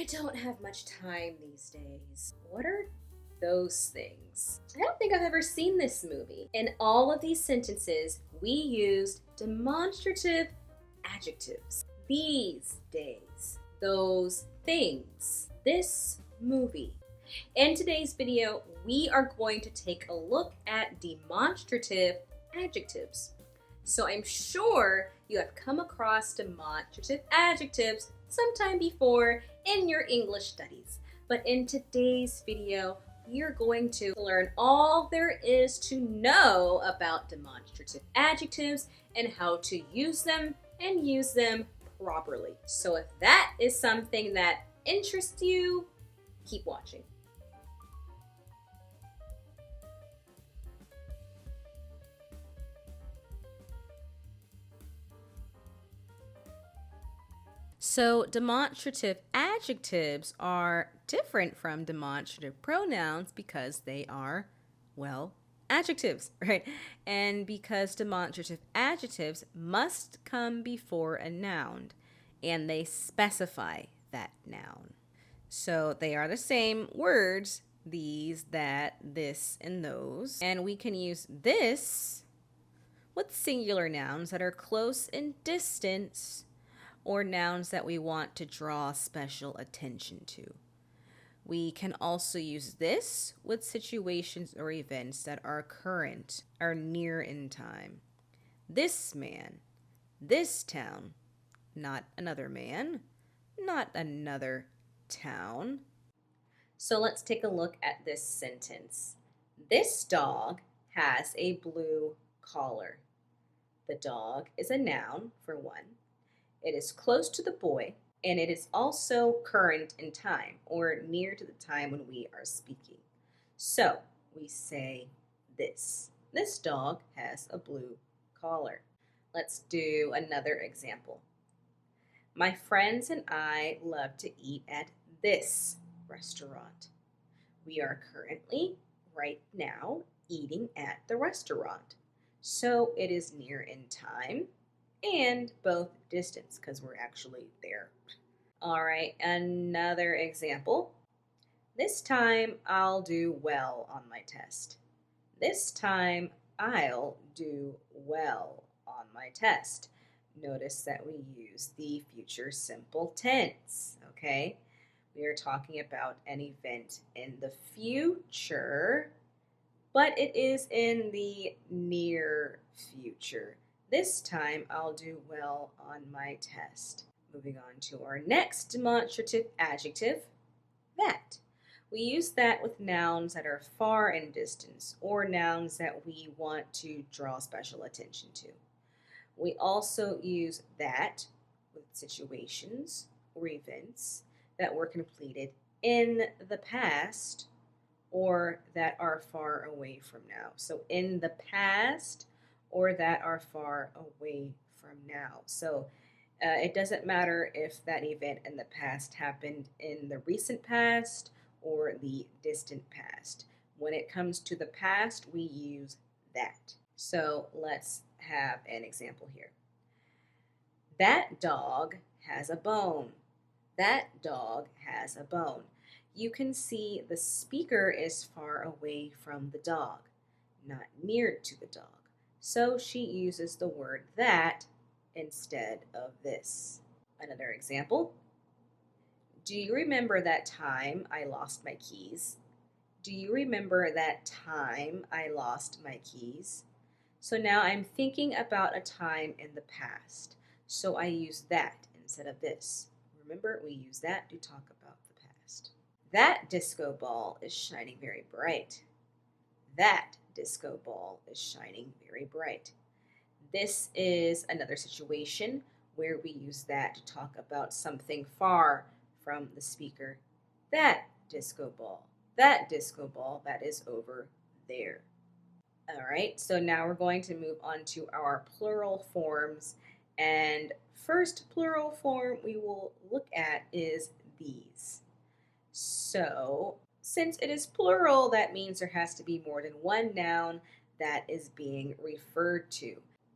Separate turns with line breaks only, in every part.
I don't have much time these days. What are those things? I don't think I've ever seen this movie. In all of these sentences, we used demonstrative adjectives. These days, those things, this movie. In today's video, we are going to take a look at demonstrative adjectives. So I'm sure you have come across demonstrative adjectives sometime before in your English studies. But in today's video, you're going to learn all there is to know about demonstrative adjectives and how to use them and use them properly. So if that is something that interests you, keep watching. So demonstrative adjectives are different from demonstrative pronouns because they are, well, adjectives, right? And because demonstrative adjectives must come before a noun and they specify that noun. So they are the same words, these, that, this, and those. And we can use this with singular nouns that are close in distance or nouns that we want to draw special attention to. We can also use this with situations or events that are current or near in time. This man, this town, not another man, not another town. So let's take a look at this sentence. This dog has a blue collar. The dog is a noun, for one. It is close to the boy, and it is also current in time, or near to the time when we are speaking. So we say this. This dog has a blue collar. Let's do another example. My friends and I love to eat at this restaurant. We are currently, right now, eating at the restaurant. So it is near in time and both distance because we're actually there. All right, another example. This time I'll do well on my test. This time I'll do well on my test. Notice that we use the future simple tense, okay? We are talking about an event in the future, but it is in the near future. This time I'll do well on my test. Moving on to our next demonstrative adjective, that. We use that with nouns that are far in distance or nouns that we want to draw special attention to. We also use that with situations or events that were completed in the past or that are far away from now. So in the past or that are far away from now. So it doesn't matter if that event in the past happened in the recent past or the distant past. When it comes to the past, we use that. So let's have an example here. That dog has a bone. That dog has a bone. You can see the speaker is far away from the dog, not near to the dog. So she uses the word that instead of this. Another example. Do you remember that time I lost my keys? Do you remember that time I lost my keys? So now I'm thinking about a time in the past. So I use that instead of this. Remember, we use that to talk about the past. That disco ball is shining very bright. That disco ball is shining very bright. This is another situation where we use that to talk about something far from the speaker. That disco ball, that is over there. All right, so now we're going to move on to our plural forms. And first plural form we will look at is these. So since it is plural, that means there has to be more than one noun that is being referred to.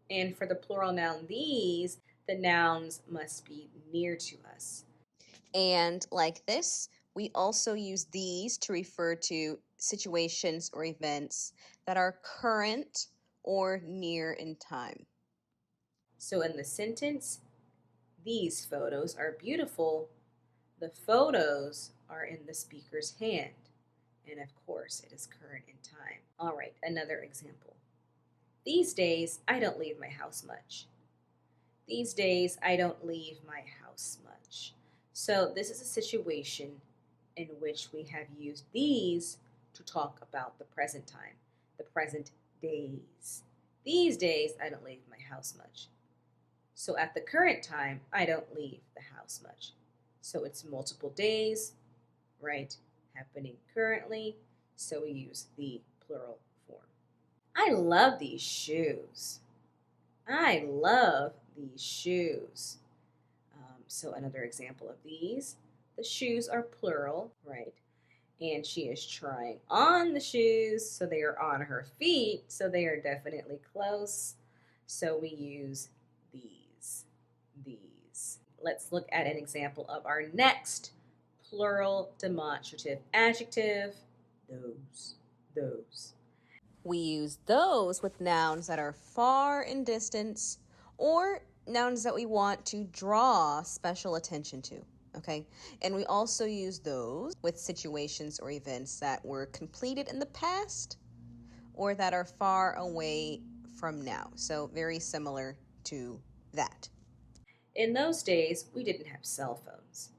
And for the plural noun these, the nouns must be near to us. And like this, we also use these to refer to situations or events that are current or near in time. So in the sentence, these photos are beautiful. The photos are in the speaker's hand. And of course, it is current in time. All right, another example. These days, I don't leave my house much. These days, I don't leave my house much. So this is a situation in which we have used these to talk about the present time, the present days. These days, I don't leave my house much. So at the current time, I don't leave the house much. So it's multiple days, right, happening currently. So we use the plural form. I love these shoes. I love these shoes. So another example of these, the shoes are plural, right? And she is trying on the shoes, so they are on her feet, so they are definitely close. So we use these, these. Let's look at an example of our next plural demonstrative adjective, those, those. We use those with nouns that are far in distance or nouns that we want to draw special attention to, okay? And we also use those with situations or events that were completed in the past or that are far away from now. So very similar to that. In those days, we didn't have cell phones.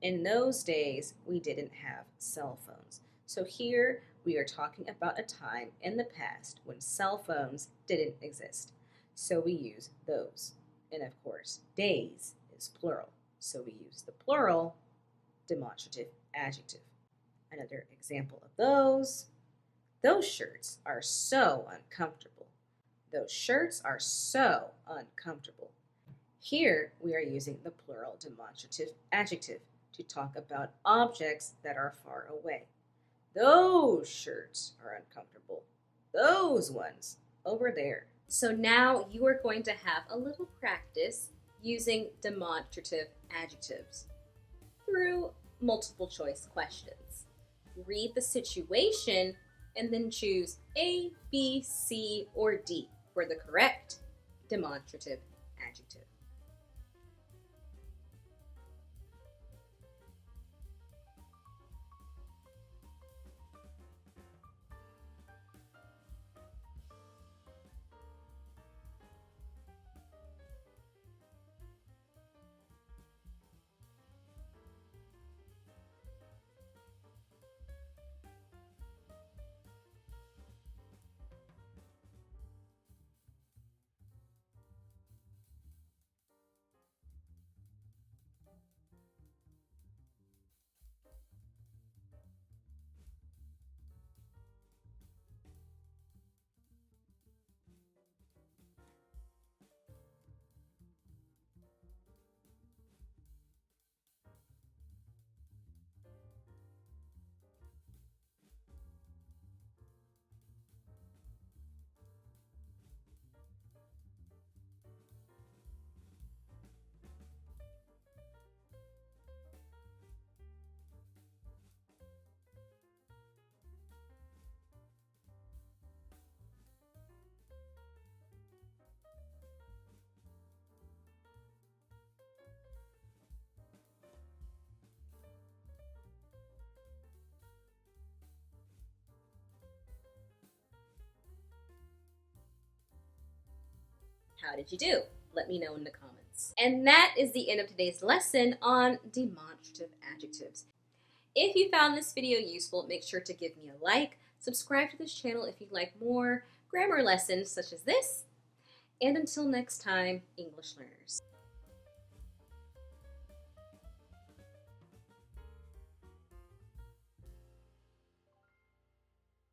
In those days, we didn't have cell phones. So here we are talking about a time in the past when cell phones didn't exist. So we use those. And of course, days is plural. So we use the plural demonstrative adjective. Another example of those shirts are so uncomfortable. Those shirts are so uncomfortable. Here we are using the plural demonstrative adjective to talk about objects that are far away. Those shirts are uncomfortable. Those ones over there. So now you are going to have a little practice using demonstrative adjectives through multiple choice questions. Read the situation and then choose A, B, C, or D for the correct demonstrative adjective. How did you do? Let me know in the comments. And that is the end of today's lesson on demonstrative adjectives. If you found this video useful, make sure to give me a like, subscribe to this channel if you'd like more grammar lessons such as this, and until next time, English learners.